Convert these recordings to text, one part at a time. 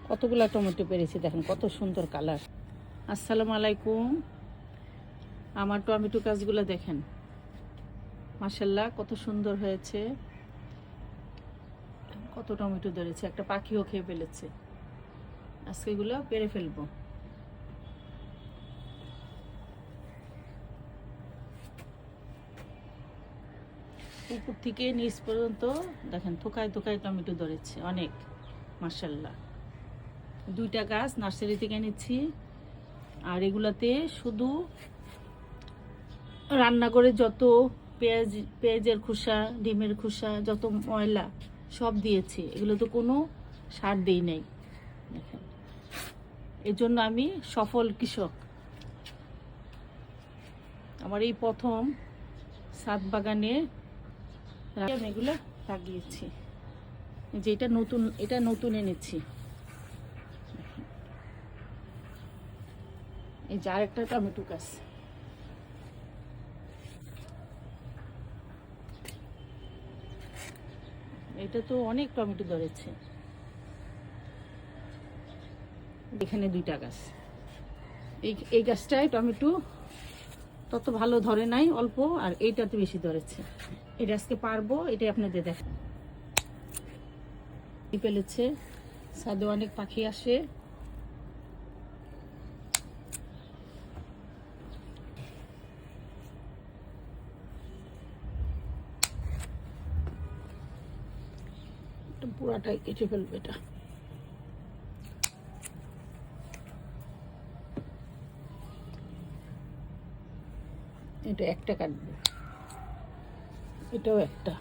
কতগুলা টমেটো পেরেছি, দেখেন কত সুন্দর কালার। আসসালামু আলাইকুম। আমার টমেটো গাছগুলো দেখেন, মাশাআল্লাহ কত সুন্দর হয়েছে। কত টমেটো ধরেছে, একটা পাখিও খেয়ে ফেলেছে। আজকে এগুলো পেরে ফেলবো। উপর থেকে নিচ পর্যন্ত দেখেন থোকায় থোকায় টমেটো ধরেছে অনেক, মাশাআল্লাহ। 2টা গাছ নার্সারি থেকে এনেছি। আর এগুলাতে শুধু রান্না করে যত পেঁয়াজের খোসা, ডিমের খোসা, যত ময়লা সব দিয়েছি। এগুলো তো কোনো সার দিই নাই, দেখেন। এই জন্য আমি সফল কৃষক। আমার এই প্রথম ছাদ বাগানে আমি এগুলো লাগিয়েছি। যে এটা নতুন এনেছি। এই যে আরেকটা টমেটো গাছ, এটা তো অনেক টমেটো ধরেছে। এখানে 2টা গাছ। এই গাছটায় টমেটো তত ভালো ধরে নাই, অল্প, আর এইটাতে বেশি ধরেছে। এটা আজকে পারবো, এটাই আপনাদের দেখ ফেলেছে। ছাদে অনেক পাখি আসে। পুরাটাই কেটে ফেলবে এটা। এটা একটা কাটবে, এটাও একটা।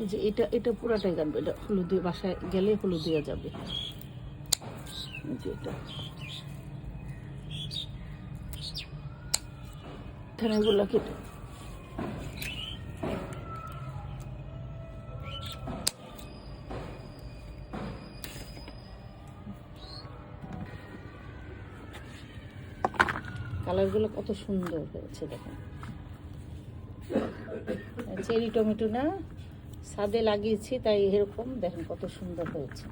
এই যে এটা পুরাটাই কাটবে। এটা হলুদ দিয়ে, বাসায় গেলে হলুদ দেওয়া যাবে। এই যে এটা এখানে এগুলো কেটে কালারগুলো কত সুন্দর হয়েছে দেখেন। চেরি টমেটো না, ছাদে লাগিয়েছি তাই এরকম দেখেন কত সুন্দর হয়েছে।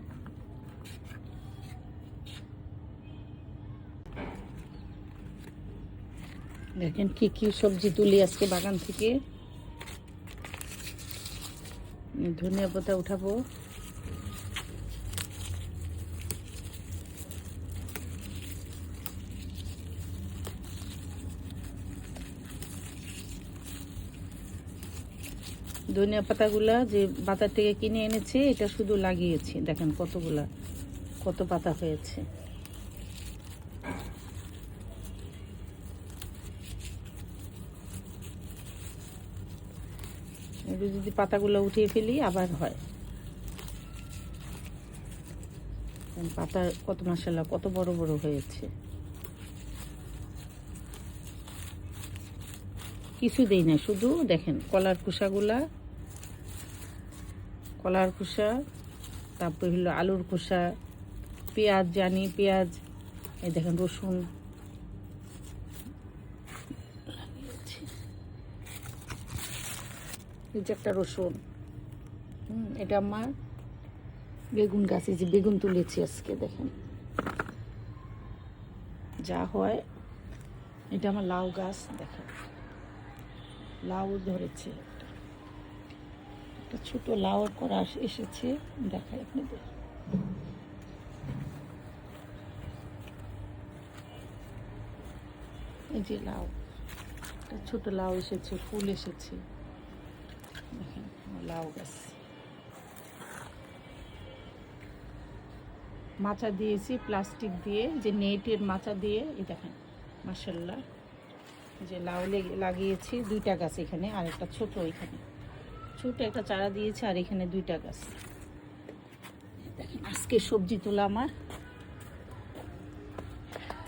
দেখেন কি কি সবজি তুলি আজকে বাগান থেকে। ধনিয়া পাতা উঠাবো। ধনিয়া পাতাগুলা যে বাজার থেকে কিনে এনেছি, এটা শুধু লাগিয়েছি। দেখেন কত পাতা হয়েছে। এগুলো যদি পাতাগুলো উঠিয়ে ফেলি আবার হয়। পাতা কত মাশাআল্লাহ কত বড় বড় হয়েছে। কিছু দেই না, শুধু দেখেন কলার খোসা, তারপর হলো আলুর খোসা, পেঁয়াজ, পেঁয়াজ, এই দেখেন রসুন এই যে একটা রসুন। এটা আমার বেগুন গাছ, এই যে বেগুন তুলেছি আজকে, দেখেন যা হয়। এটা আমার লাউ গাছ, দেখেন লাউ ধরেছে। একটা ছোট লাউ করা এসেছে, দেখাই আপনাদের। এই যে লাউ, একটা ছোট লাউ এসেছে, ফুল এসেছে, দেখেন লাউ গাছ। মাচা দিয়েছি প্লাস্টিক দিয়ে, যে নেটের মাচা দিয়ে। এই দেখেন মাশাআল্লাহ যে লাউ লাগিয়েছি। 2টা গাছ এখানে, আর একটা ছোট এখানে ছোট একটা চারা দিয়েছে, আর এখানে 2টা গাছ। দেখেন আজকে সবজি তোলা আমার।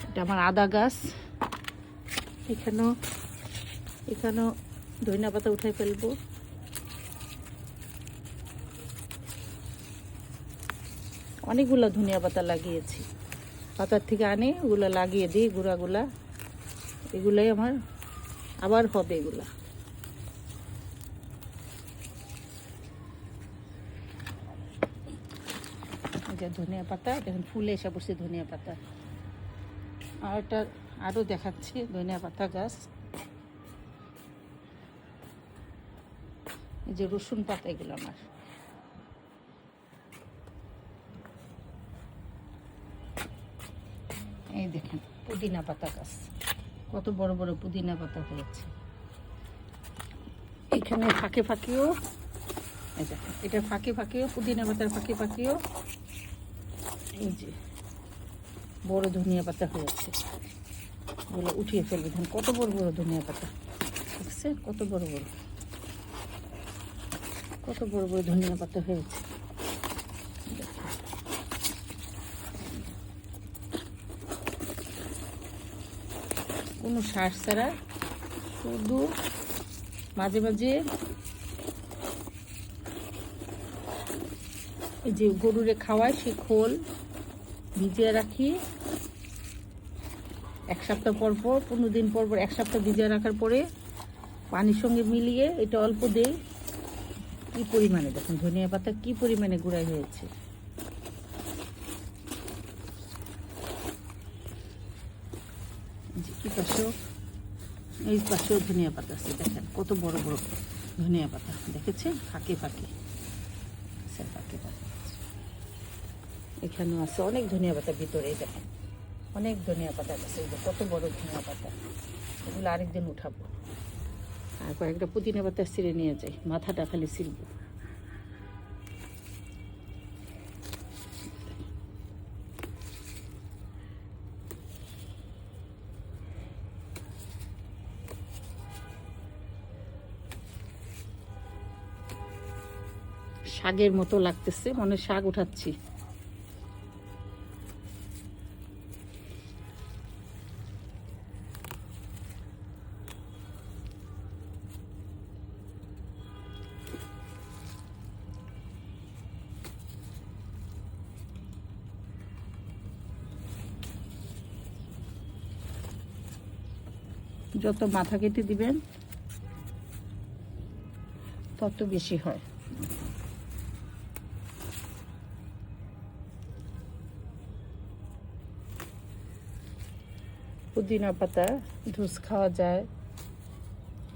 এটা আমার আদা গাছ। এখানেও ধনিয়া পাতা উঠাই ফেলবো। অনেকগুলো ধনিয়া পাতা লাগিয়েছি, বাজার থেকে আনে ওগুলো লাগিয়ে দিই গুঁড়াগুলা। এগুলাই আমার আবার হবে এগুলা। এই যে ধনিয়া পাতা দেখুন ফুলে এসে পড়ছে ধনিয়া পাতা। আর এটা আরও দেখাচ্ছি ধনিয়া পাতা গাছ। এই যে রসুন পাতা এগুলো আমার। এই দেখেন পুদিনা পাতা গাছ, কত বড় বড় পুদিনা পাতা হয়েছে। এখানে ফাঁকে ফাঁকেও এই দেখেন, এটার ফাঁকে ফাঁকেও পুদিনা পাতার ফাঁকে ফাঁকেও এই যে বড় ধনিয়া পাতা হয়েছে। এগুলো উঠিয়ে ফেলবে। দেখেন কত বড় বড় ধনিয়া পাতা দেখছে, কত বড় বড়, কত বড় বড় ধনিয়া পাতা হয়েছে। কোনো সার ছাড়া, শুধু মাঝে মাঝে এই যে গরুরে খাওয়ায় সে খোল ভিজিয়ে রাখি। 1 সপ্তাহ পর পর, 15 দিন পর পর 1 সপ্তাহ ভিজিয়ে রাখার পরে পানির সঙ্গে মিলিয়ে এটা অল্প দেই। কি পরিমাণে দেখুন ধনিয়া পাতা কি পরিমাণে গুঁড়াই হয়েছে। কি পাশেও, এই পাশেও ধনিয়া পাতা আছে দেখেন, কত বড় বড় ধনিয়া পাতা দেখেছেন, ফাঁকে ফাঁকে ফাঁকে ফাঁকে। এখানেও আছে অনেক ধনিয়া পাতা ভিতরে, দেখেন অনেক ধনিয়া পাতা আছে। এই যে কত বড় ধনিয়া পাতা, এগুলো আরেকদিন উঠাবো। আর কয়েকটা পুদিনা পাতা ছিঁড়ে নিয়ে যাই, মাথাটা খালি ছিঁড়ব। শাকের মতো লাগতেছে, মনে শাক উঠাচ্ছি। যত মাথা কেটে দিবেন তত বেশি হয়। পুদিনা পাতা জুস খাওয়া যায়,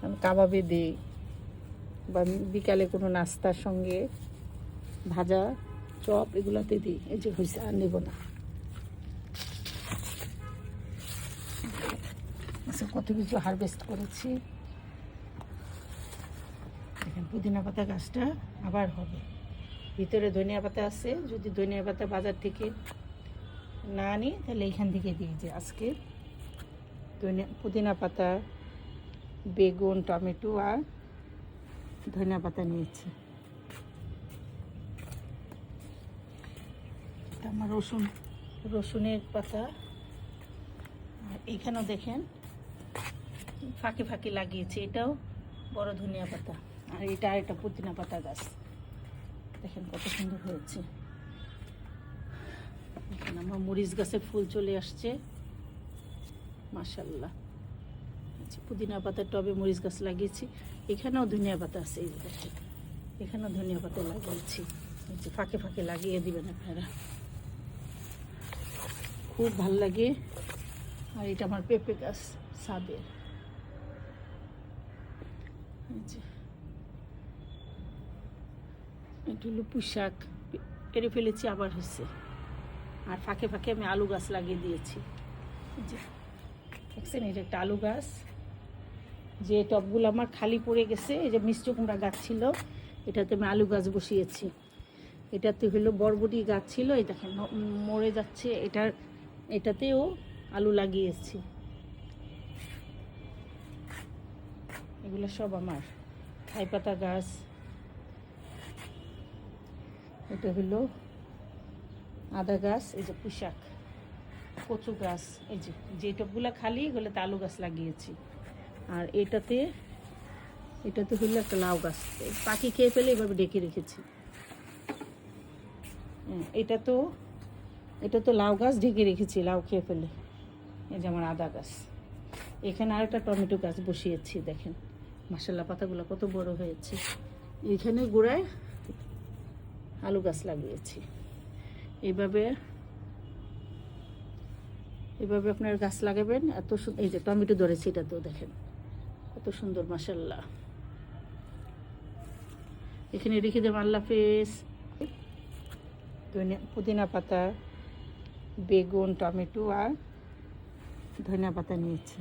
আমি কাবাবে দিই, বা বিকালে কোনো নাস্তার সঙ্গে ভাজা চপ এগুলোতে দিই। এই যে হয়েছে, আর নেব না। কত কিছু হারভেস্ট করেছি দেখেন। পুদিনা পাতা গাছটা আবার হবে। ভিতরে ধনিয়া পাতা আছে, যদি ধনিয়া পাতা বাজার থেকে না আনি তাহলে এইখান থেকে দিই। যে আজকে পুদিনা পাতা, বেগুন, টমেটো আর ধনিয়া পাতা নিয়েছি। আমার রসুনের পাতা। আর এইখানেও দেখেন ফাঁকে ফাঁকে লাগিয়েছি, এটাও বড় ধনিয়া পাতা। আর এটা আরেকটা পুদিনা পাতা গাছ, দেখেন কত সুন্দর হয়েছে। এখানে আমার মরিচ গাছের ফুল চলে আসছে, মাশাআল্লাহ। আচ্ছা, পুদিনা পাতার টবে মরিচ গাছ লাগিয়েছি। এখানেও ধনিয়া পাতা আছে, এই দেখেন এখানেও ধনিয়া পাতা লাগিয়েছি। এই যে ফাঁকে ফাঁকে লাগিয়ে দিবেন আপনারা, খুব ভাল লাগে। আর এটা আমার পেঁপে গাছ ছাদের। এটা হলো পুঁই শাক, কেটে ফেলেছি, আবার হয়েছে। আর ফাঁকে ফাঁকে আমি আলু গাছ লাগিয়ে দিয়েছি। যে দেখছেন, এটা একটা আলু গাছ। যে টবগুলো আমার খালি পড়ে গেছে, এই যে মিষ্টি কুমড়া গাছ ছিল, এটাতে আমি আলু গাছ বসিয়েছি। এটাতে হলো বরবটি গাছ ছিল, এই দেখেন মরে যাচ্ছে। এটাতেও আলু লাগিয়েছি। এগুলো সব আমার। থাই পাতা গাছ, এটা হলো আদা গাছ, এই যে পুঁই শাক, কচু গাছ। এই যে টবগুলো খালি, এগুলোতে আলু গাছ লাগিয়েছি। আর এটাতে হলো একটা লাউ গাছ, পাখি খেয়ে ফেলে এভাবে ডেকে রেখেছি। এটা তো লাউ গাছ ঢেকে রেখেছি, লাউ খেয়ে ফেলে। এই যে আমার আদা গাছ, এখানে আরেকটা টমেটো গাছ বসিয়েছি, দেখেন মাশাআল্লাহ পাতাগুলো কত বড় হয়েছে। এইখানে গোড়ায় আলু গাছ লাগিয়েছি। এইভাবে আপনার গাছ লাগাবেন। এত এই যে টমেটো ধরেছে, এটা তো দেখেন কত সুন্দর মাশাআল্লাহ। এখানে রেখে দেবেন। আল্লাহ হাফেজ। পুদিনা পাতা, বেগুন, টমেটো আর ধনিয়া পাতা নিয়েছি।